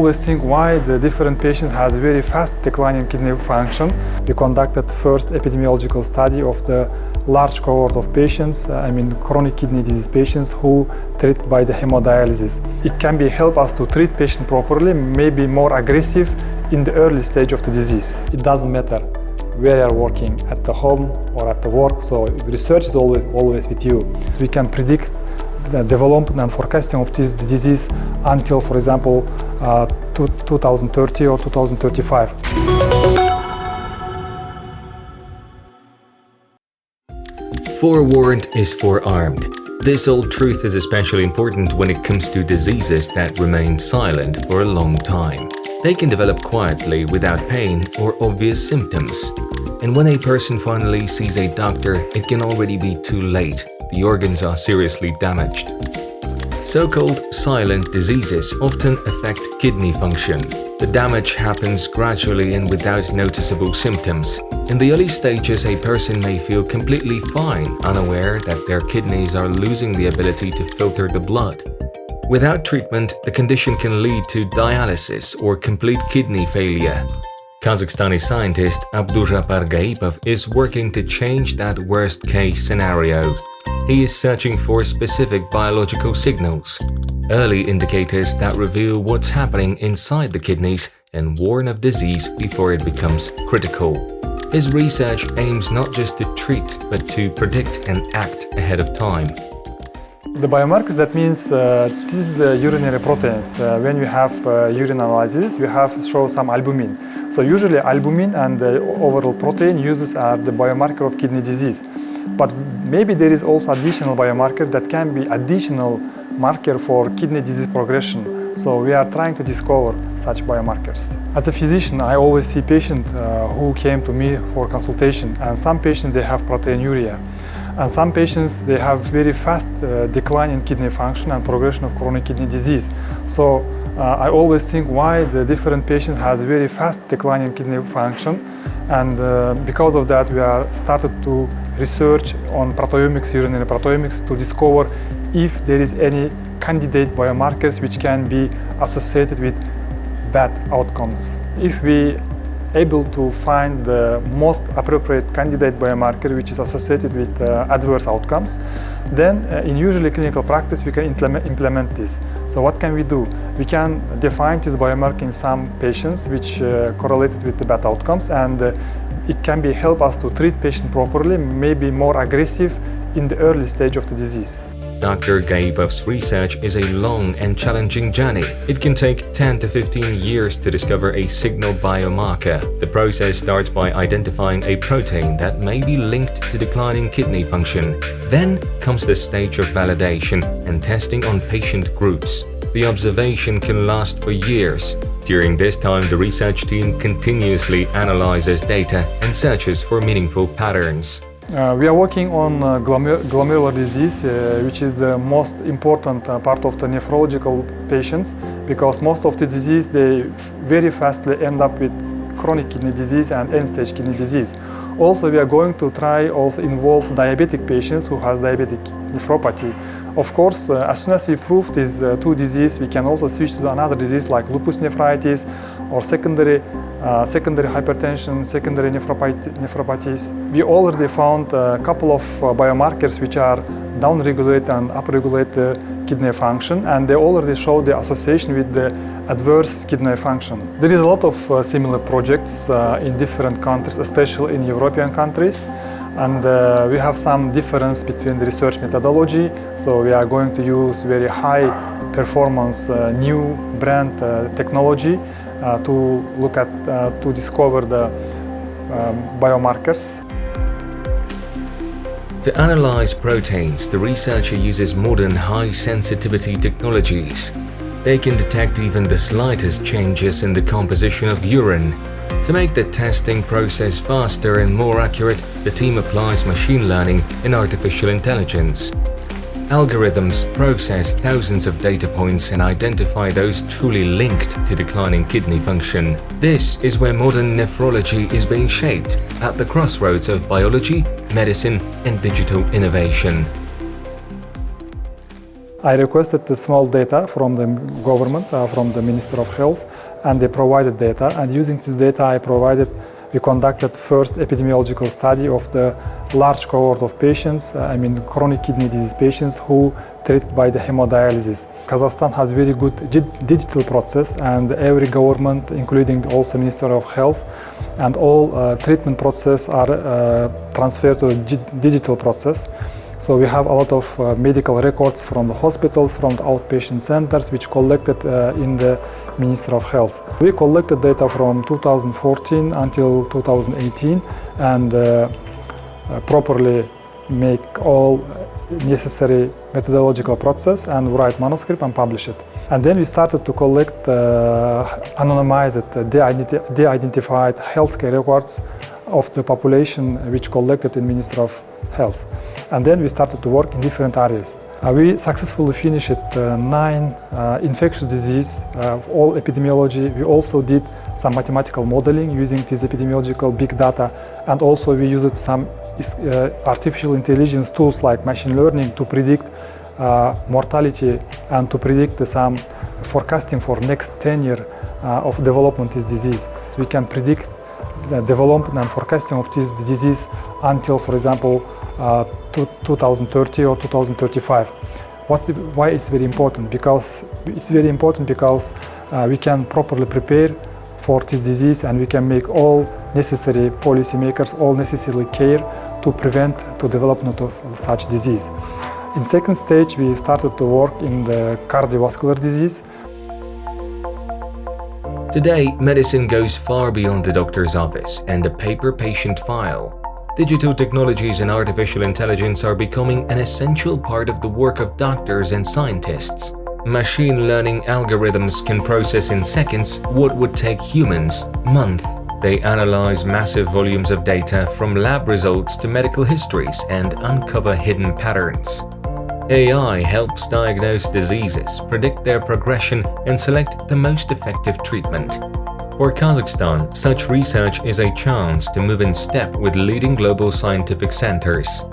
always think why the different patient has very fast decline in kidney function. We conducted first epidemiological study of the large cohort of patients, chronic kidney disease patients who treated by the hemodialysis. It can be help us to treat patient properly, maybe more aggressive in the early stage of the disease. It doesn't matter where you are working, at the home or at the work, so research is always with you. We can predict the development and forecasting of this disease until, for example, 2030 or 2035. Forewarned is forearmed. This old truth is especially important when it comes to diseases that remain silent for a long time. They can develop quietly without pain or obvious symptoms. And when a person finally sees a doctor, it can already be too late. The organs are seriously damaged. So-called silent diseases often affect kidney function. The damage happens gradually and without noticeable symptoms. In the early stages, a person may feel completely fine, unaware that their kidneys are losing the ability to filter the blood. Without treatment, the condition can lead to dialysis or complete kidney failure. Kazakhstani scientist Abduzhappar Gaipov is working to change that worst-case scenario. He is searching for specific biological signals, early indicators that reveal what's happening inside the kidneys and warn of disease before it becomes critical. His research aims not just to treat, but to predict and act ahead of time. The biomarkers, that means this is the urinary proteins. When we have urine analysis, we have show some albumin. So usually albumin and the overall protein uses are the biomarker of kidney disease. But maybe there is also additional biomarker that can be additional marker for kidney disease progression. So we are trying to discover such biomarkers. As a physician, I always see patients who came to me for consultation, and some patients they have proteinuria. And some patients they have very fast decline in kidney function and progression of chronic kidney disease. So I always think why the different patient has very fast decline in kidney function, and because of that we are started to research on proteomics, urinary proteomics, to discover if there is any candidate biomarkers which can be associated with bad outcomes. If we able to find the most appropriate candidate biomarker which is associated with adverse outcomes, then in usually clinical practice we can implement this. So what can we do? We can define this biomarker in some patients which correlated with the bad outcomes, and it can be help us to treat patient properly, maybe more aggressive in the early stage of the disease. Dr. Gaipov's research is a long and challenging journey. It can take 10 to 15 years to discover a signal biomarker. The process starts by identifying a protein that may be linked to declining kidney function. Then comes the stage of validation and testing on patient groups. The observation can last for years. During this time, the research team continuously analyzes data and searches for meaningful patterns. We are working on glomerular disease, which is the most important part of the nephrological patients, because most of the disease they very fastly end up with chronic kidney disease and end-stage kidney disease. Also, we are going to try also involve diabetic patients who has diabetic nephropathy. Of course, as soon as we prove these two diseases, we can also switch to another disease like lupus nephritis or secondary hypertension, secondary nephropathies. We already found a couple of biomarkers which are downregulate and upregulate the kidney function, and they already show the association with the adverse kidney function. There is a lot of similar projects in different countries, especially in European countries, and we have some difference between the research methodology. So we are going to use very high performance new brand technology to look at, to discover the biomarkers. To analyze proteins, the researcher uses modern high-sensitivity technologies. They can detect even the slightest changes in the composition of urine. To make the testing process faster and more accurate, the team applies machine learning and artificial intelligence. Algorithms process thousands of data points and identify those truly linked to declining kidney function. This is where modern nephrology is being shaped, at the crossroads of biology, medicine, and digital innovation. I requested the small data from the government, from the Minister of Health, and they provided data. And using this data, we conducted first epidemiological study of the large cohort of patients, chronic kidney disease patients who treated by the hemodialysis. Kazakhstan has very good digital process, and every government, including also Minister of Health, and all treatment process are transferred to the digital process. So we have a lot of medical records from the hospitals, from the outpatient centers, which collected in the Ministry of Health. We collected data from 2014 until 2018 and properly make all necessary methodological process and write manuscript and publish it. And then we started to collect anonymized, de-identified healthcare records of the population which collected in Ministry of Health. And then we started to work in different areas. We successfully finished 9 infectious disease, all epidemiology. We also did some mathematical modeling using this epidemiological big data, and also we used some artificial intelligence tools like machine learning to predict mortality and to predict some forecasting for next 10 years of development of this disease. We can predict the development and forecasting of this disease until, for example, 2030 or 2035. Why it's very important? Because it's very important because we can properly prepare for this disease, and we can make all necessary policymakers, all necessary care to prevent the development of such disease. In second stage, we started to work in the cardiovascular disease. Today, medicine goes far beyond the doctor's office and a paper patient file. Digital technologies and artificial intelligence are becoming an essential part of the work of doctors and scientists. Machine learning algorithms can process in seconds what would take humans months. They analyze massive volumes of data from lab results to medical histories and uncover hidden patterns. AI helps diagnose diseases, predict their progression, and select the most effective treatment. For Kazakhstan, such research is a chance to move in step with leading global scientific centers.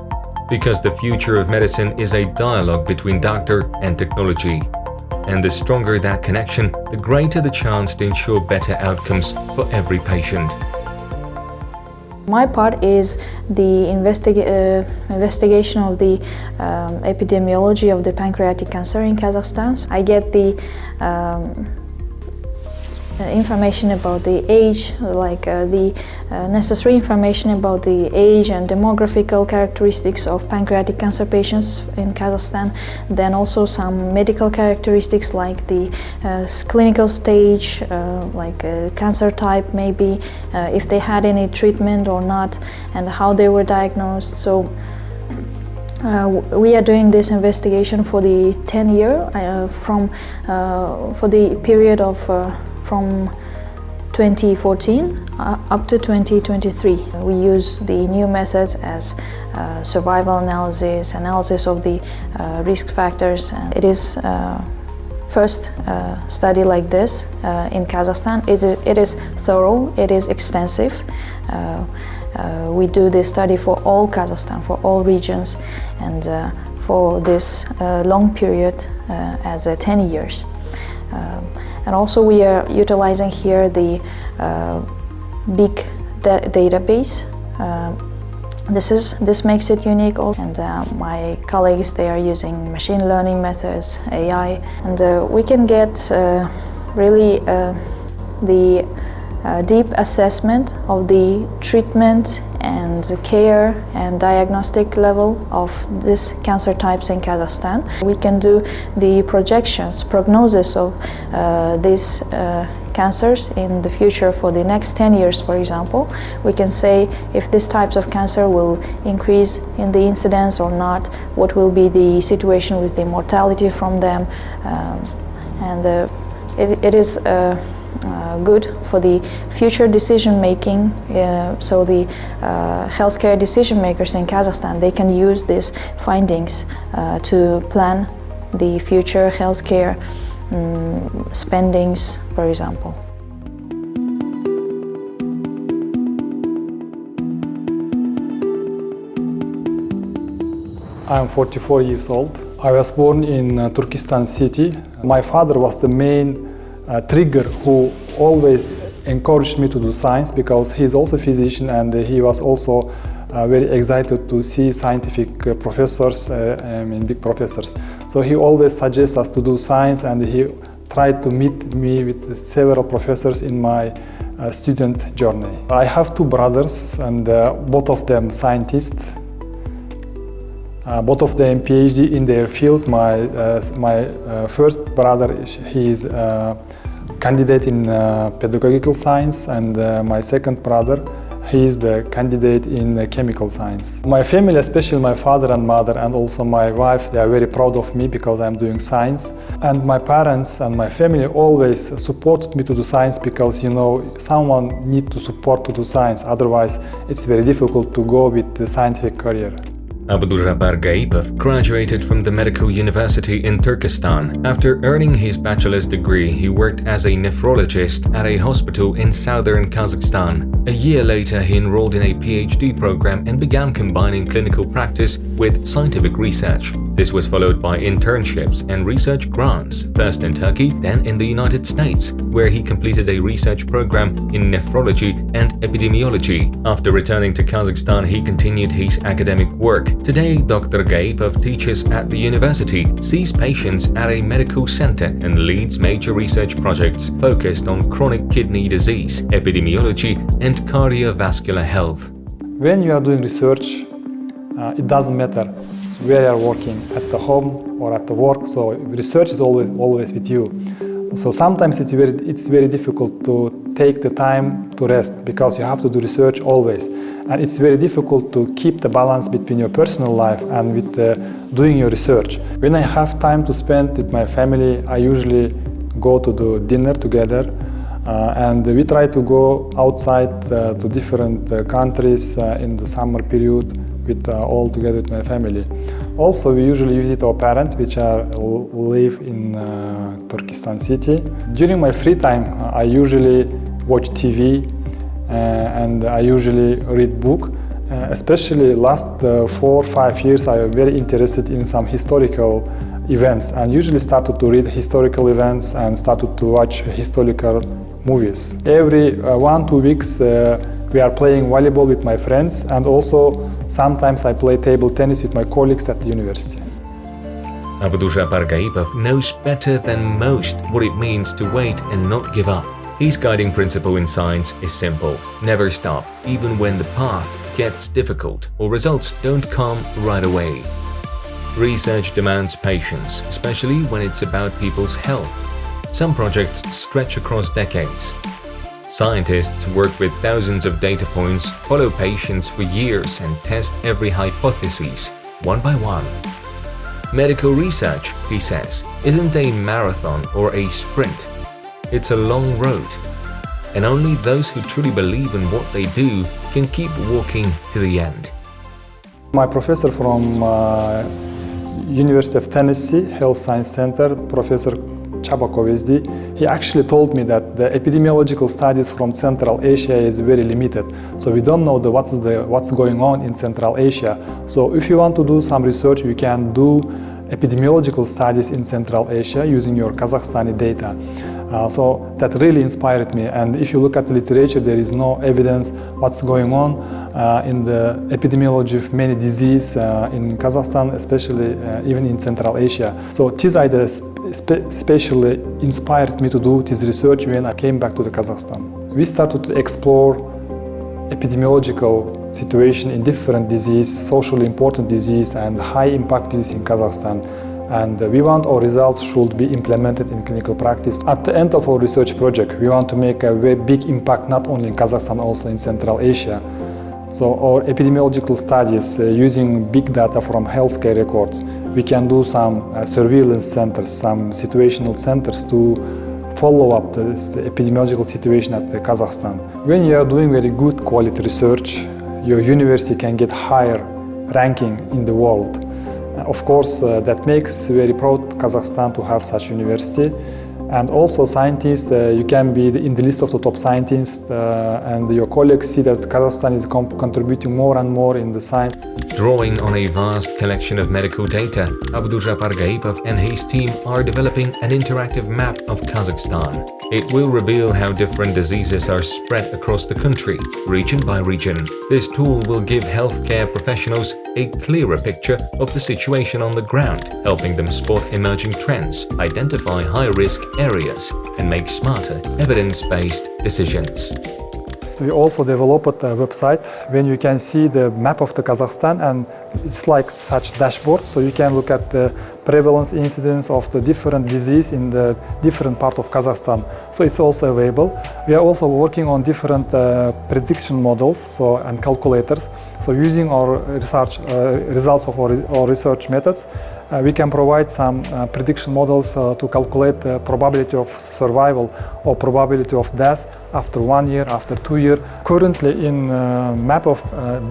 Because the future of medicine is a dialogue between doctor and technology. And the stronger that connection, the greater the chance to ensure better outcomes for every patient. My part is the investigation of the epidemiology of the pancreatic cancer in Kazakhstan. I get the information about the age, like the necessary information about the age and demographical characteristics of pancreatic cancer patients in Kazakhstan. Then also some medical characteristics like the clinical stage, like cancer type maybe, if they had any treatment or not, and how they were diagnosed. So we are doing this investigation for the 10-year, for the period of from 2014 up to 2023. We use the new methods as survival analysis of the risk factors. It is first study like this in Kazakhstan. It is thorough, it is extensive. We do this study for all Kazakhstan, for all regions, and for this long period as 10 years. And also we are utilizing here the big database. This makes it unique also. And my colleagues, they are using machine learning methods, AI, and we can get really the deep assessment of the treatment and care and diagnostic level of these cancer types in Kazakhstan. We can do the prognosis of these cancers in the future for the next 10 years, for example. We can say if these types of cancer will increase in the incidence or not, what will be the situation with the mortality from them, and it is good for the future decision making. So the healthcare decision makers in Kazakhstan, they can use these findings to plan the future healthcare spendings, for example. I'm 44 years old. I was born in Turkestan city. My father was the main trigger who always encouraged me to do science, because he's also a physician and he was also very excited to see scientific professors, big professors. So he always suggests us to do science, and he tried to meet me with several professors in my student journey. I have two brothers, and both of them scientists. Both of them PhD in their field. My first brother, he is candidate in pedagogical science, and my second brother, he is the candidate in chemical science. My family, especially my father and mother and also my wife, they are very proud of me because I'm doing science. And my parents and my family always supported me to do science, because someone needs to support to do science, otherwise it's very difficult to go with the scientific career. Abduzhappar Gaipov graduated from the Medical University in Turkestan. After earning his bachelor's degree, he worked as a nephrologist at a hospital in southern Kazakhstan. A year later, he enrolled in a PhD program and began combining clinical practice with scientific research. This was followed by internships and research grants, first in Turkey, then in the United States, where he completed a research program in nephrology and epidemiology. After returning to Kazakhstan, he continued his academic work. Today, Dr. Gaipov teaches at the university, sees patients at a medical center, and leads major research projects focused on chronic kidney disease, epidemiology, and cardiovascular health. When you are doing research, it doesn't matter where you are working, at the home or at the work, so research is always with you. So sometimes it's very difficult to take the time to rest, because you have to do research always. And it's very difficult to keep the balance between your personal life and with doing your research. When I have time to spend with my family, I usually go to do dinner together, and we try to go outside to different countries in the summer period with all together with my family. Also, we usually visit our parents, which live in Turkestan city. During my free time, I usually watch TV and I usually read book. Especially last 4 or 5 years, I am very interested in some historical events, and usually started to read historical events and started to watch historical movies. Every 1-2 weeks, we are playing volleyball with my friends, and also sometimes I play table tennis with my colleagues at the university. Abduzhappar Gaipov knows better than most what it means to wait and not give up. His guiding principle in science is simple: never stop, even when the path gets difficult or results don't come right away. Research demands patience, especially when it's about people's health. Some projects stretch across decades. Scientists work with thousands of data points, follow patients for years, and test every hypothesis, one by one. Medical research, he says, isn't a marathon or a sprint. It's a long road, and only those who truly believe in what they do can keep walking to the end. My professor from University of Tennessee Health Science Center, Professor he actually told me that the epidemiological studies from Central Asia is very limited. So we don't know what's going on in Central Asia. So if you want to do some research, you can do epidemiological studies in Central Asia using your Kazakhstani data. So that really inspired me. And if you look at the literature, there is no evidence what's going on in the epidemiology of many diseases in Kazakhstan, especially even in Central Asia. So this idea especially inspired me to do this research when I came back to the Kazakhstan. We started to explore epidemiological situation in different diseases, socially important disease and high impact disease in Kazakhstan. And we want our results should be implemented in clinical practice. At the end of our research project, we want to make a very big impact not only in Kazakhstan, also in Central Asia. So our epidemiological studies using big data from healthcare records, we can do some surveillance centers, some situational centers to follow up the epidemiological situation at Kazakhstan. When you are doing very good quality research, your university can get higher ranking in the world. Of course, that makes very proud Kazakhstan to have such university. And also scientists, you can be in the list of the top scientists, and your colleagues see that Kazakhstan is contributing more and more in the science. Drawing on a vast collection of medical data, Abduzhappar Gaipov and his team are developing an interactive map of Kazakhstan. It will reveal how different diseases are spread across the country, region by region. This tool will give healthcare professionals a clearer picture of the situation on the ground, helping them spot emerging trends, identify high-risk areas, and make smarter, evidence-based decisions. We also developed a website when you can see the map of the Kazakhstan, and it's like such dashboard, so you can look at the prevalence incidence of the different disease in the different part of Kazakhstan. So it's also available. We are also working on different prediction models and calculators. So using our research results of our research methods, we can provide some prediction models to calculate the probability of survival or probability of death after 1 year, after 2 years. Currently in map of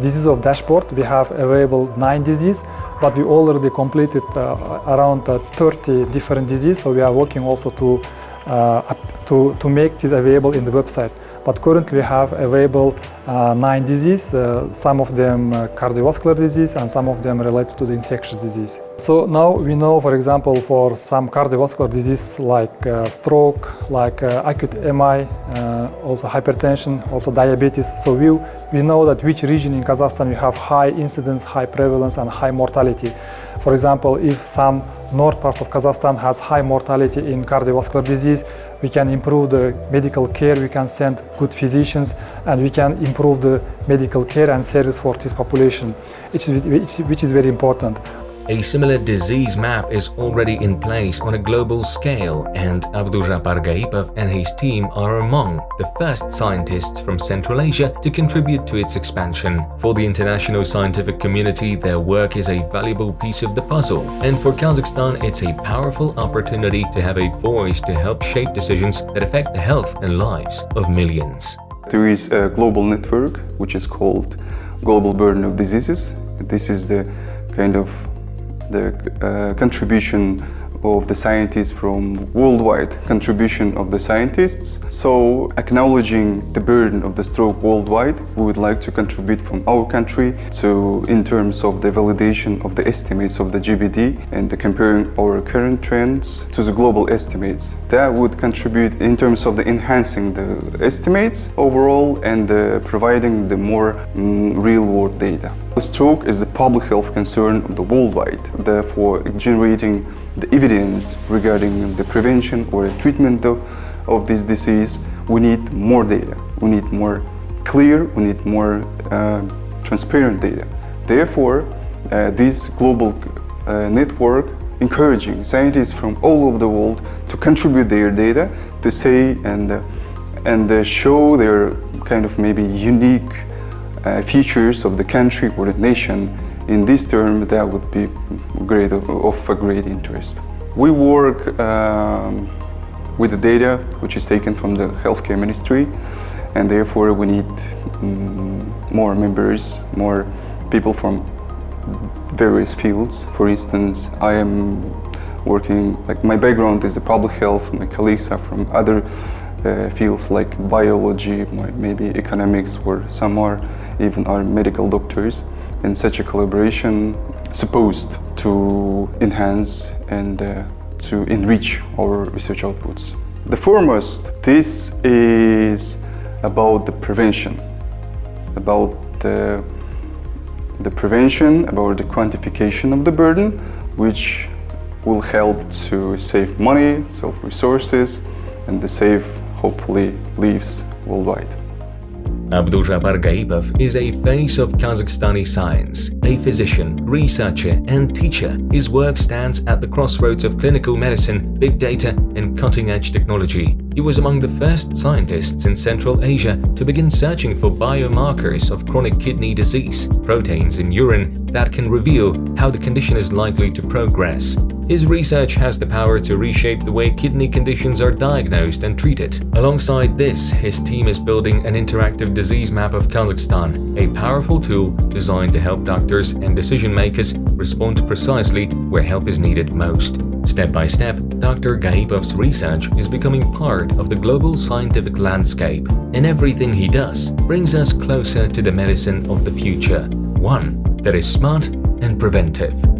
disease of dashboard, we have available 9 diseases, but we already completed around 30 different diseases. So we are working also to make this available in the website. But currently we have available 9 diseases, some of them cardiovascular disease and some of them related to the infectious disease. So now we know, for example, for some cardiovascular disease like stroke, like acute MI, also hypertension, also diabetes. So we know that which region in Kazakhstan we have high incidence, high prevalence and high mortality. For example, if some north part of Kazakhstan has high mortality in cardiovascular disease, we can improve the medical care, we can send good physicians, and we can improve the medical care and service for this population, which is very important. A similar disease map is already in place on a global scale, and Abduzhappar Gaipov and his team are among the first scientists from Central Asia to contribute to its expansion. For the international scientific community, their work is a valuable piece of the puzzle, and for Kazakhstan, it's a powerful opportunity to have a voice to help shape decisions that affect the health and lives of millions. There is a global network which is called Global Burden of Diseases. This is the kind of the contribution of the scientists from worldwide contribution of the scientists. So acknowledging the burden of the stroke worldwide, we would like to contribute from our country to in terms of the validation of the estimates of the GBD and comparing our current trends to the global estimates. That would contribute in terms of the enhancing the estimates overall and providing the more real-world data. The stroke is a public health concern of the worldwide, therefore generating the evidence regarding the prevention or the treatment of this disease, we need more data. We need more clear, we need more transparent data. Therefore, this global network encouraging scientists from all over the world to contribute their data to say and show their kind of maybe unique features of the country or the nation. In this term, that would be of a great interest. We work with the data which is taken from the healthcare ministry, and therefore we need more members, more people from various fields. For instance, I am working, like my background is the public health, my colleagues are from other fields like biology, maybe economics, or some are even are medical doctors. And such a collaboration supposed to enhance and to enrich our research outputs. The foremost, this is about the prevention, about the prevention, about the quantification of the burden, which will help to save money, save resources, and to save, hopefully, lives worldwide. Abduzhappar Gaipov is a face of Kazakhstani science, a physician, researcher, and teacher. His work stands at the crossroads of clinical medicine, big data, and cutting-edge technology. He was among the first scientists in Central Asia to begin searching for biomarkers of chronic kidney disease, proteins in urine that can reveal how the condition is likely to progress. His research has the power to reshape the way kidney conditions are diagnosed and treated. Alongside this, his team is building an interactive disease map of Kazakhstan, a powerful tool designed to help doctors and decision makers respond precisely where help is needed most. Step by step, Dr. Gaipov's research is becoming part of the global scientific landscape, and everything he does brings us closer to the medicine of the future, one that is smart and preventive.